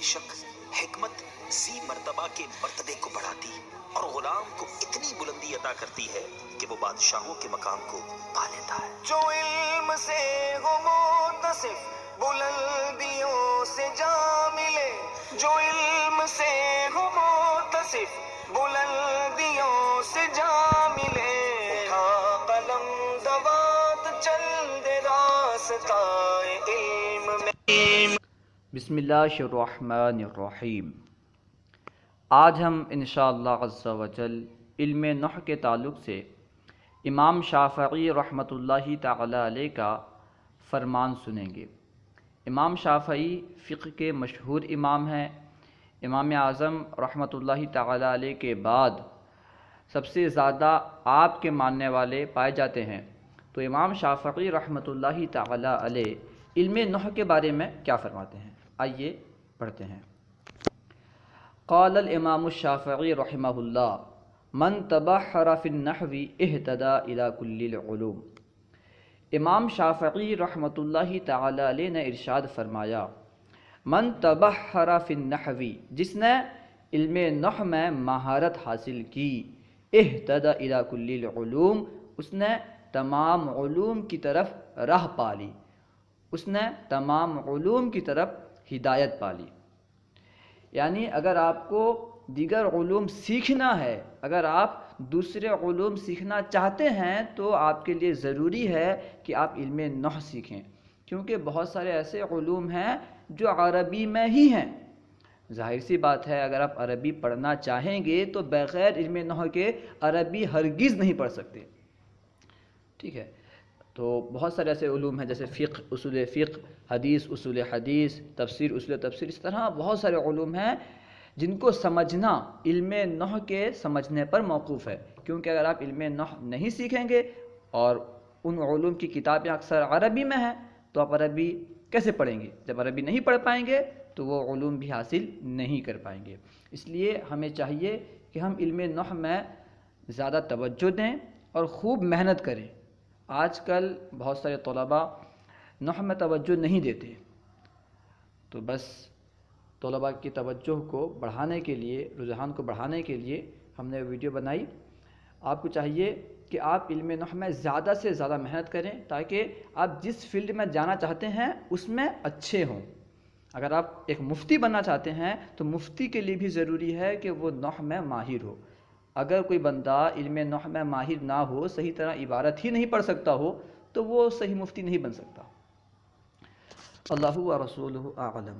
شک حکمت ذی مرتبہ کے مرتبے کو بڑھاتی اور غلام کو اتنی بلندی عطا کرتی ہے کہ وہ بادشاہوں کے مقام کو پا لیتا ہے۔ جو علم سے ہو متصف بلندیوں سے جا ملے، جو علم سے ہو متصف بلندیوں سے جا ملے، اٹھا قلم دوات چل دے راستہ علم میں۔ بسم اللہ الرحمن الرحیم۔ آج ہم انشاءاللہ عز و جل علم نحو کے تعلق سے امام شافعی رحمۃ اللہ تعالی علیہ کا فرمان سنیں گے۔ امام شافعی فقہ کے مشہور امام ہیں۔ امام اعظم رحمۃ اللہ تعالی علیہ کے بعد سب سے زیادہ آپ کے ماننے والے پائے جاتے ہیں۔ تو امام شافعی رحمۃ اللہ تعالی علیہ علم نحو کے بارے میں کیا فرماتے ہیں، آئیے پڑھتے ہیں۔ قال الامام الشافعی رحمہ اللہ من تبحر فی النحو اہتدی الی کل العلوم۔ امام شافعی رحمۃ اللہ تعالی علیہ نے ارشاد فرمایا، من تبحر فی النحو، جس نے علم نحو میں مہارت حاصل کی، اہتدی الی کل العلوم، اس نے تمام علوم کی طرف راہ پا لی، اس نے تمام علوم کی طرف ہدایت پا لی۔ یعنی اگر آپ کو دیگر علوم سیکھنا ہے، اگر آپ دوسرے علوم سیکھنا چاہتے ہیں تو آپ کے لیے ضروری ہے کہ آپ علم نحو سیکھیں، کیونکہ بہت سارے ایسے علوم ہیں جو عربی میں ہی ہیں۔ ظاہر سی بات ہے، اگر آپ عربی پڑھنا چاہیں گے تو بغیر علم نحو کے عربی ہرگز نہیں پڑھ سکتے، ٹھیک ہے۔ تو بہت سارے ایسے علوم ہیں جیسے فقہ، اصول فقہ، حدیث، اصول حدیث، تفسیر، اصول تفسیر، اس طرح بہت سارے علوم ہیں جن کو سمجھنا علم نحو کے سمجھنے پر موقوف ہے، کیونکہ اگر آپ علم نحو نہیں سیکھیں گے اور ان علوم کی کتابیں اکثر عربی میں ہیں تو آپ عربی کیسے پڑھیں گے؟ جب عربی نہیں پڑھ پائیں گے تو وہ علوم بھی حاصل نہیں کر پائیں گے۔ اس لیے ہمیں چاہیے کہ ہم علم نحو میں زیادہ توجہ دیں اور خوب محنت کریں۔ آج کل بہت سارے طلباء نحو میں توجہ نہیں دیتے، تو بس طلباء کی توجہ کو بڑھانے کے لیے، رجحان کو بڑھانے کے لیے ہم نے ویڈیو بنائی۔ آپ کو چاہیے کہ آپ علم نحو میں زیادہ سے زیادہ محنت کریں تاکہ آپ جس فیلڈ میں جانا چاہتے ہیں اس میں اچھے ہوں۔ اگر آپ ایک مفتی بننا چاہتے ہیں تو مفتی کے لیے بھی ضروری ہے کہ وہ نحو میں ماہر ہو۔ اگر کوئی بندہ علم نحو میں ماہر نہ ہو، صحیح طرح عبارت ہی نہیں پڑھ سکتا ہو، تو وہ صحیح مفتی نہیں بن سکتا۔ اللہ و رسولہ اعلم۔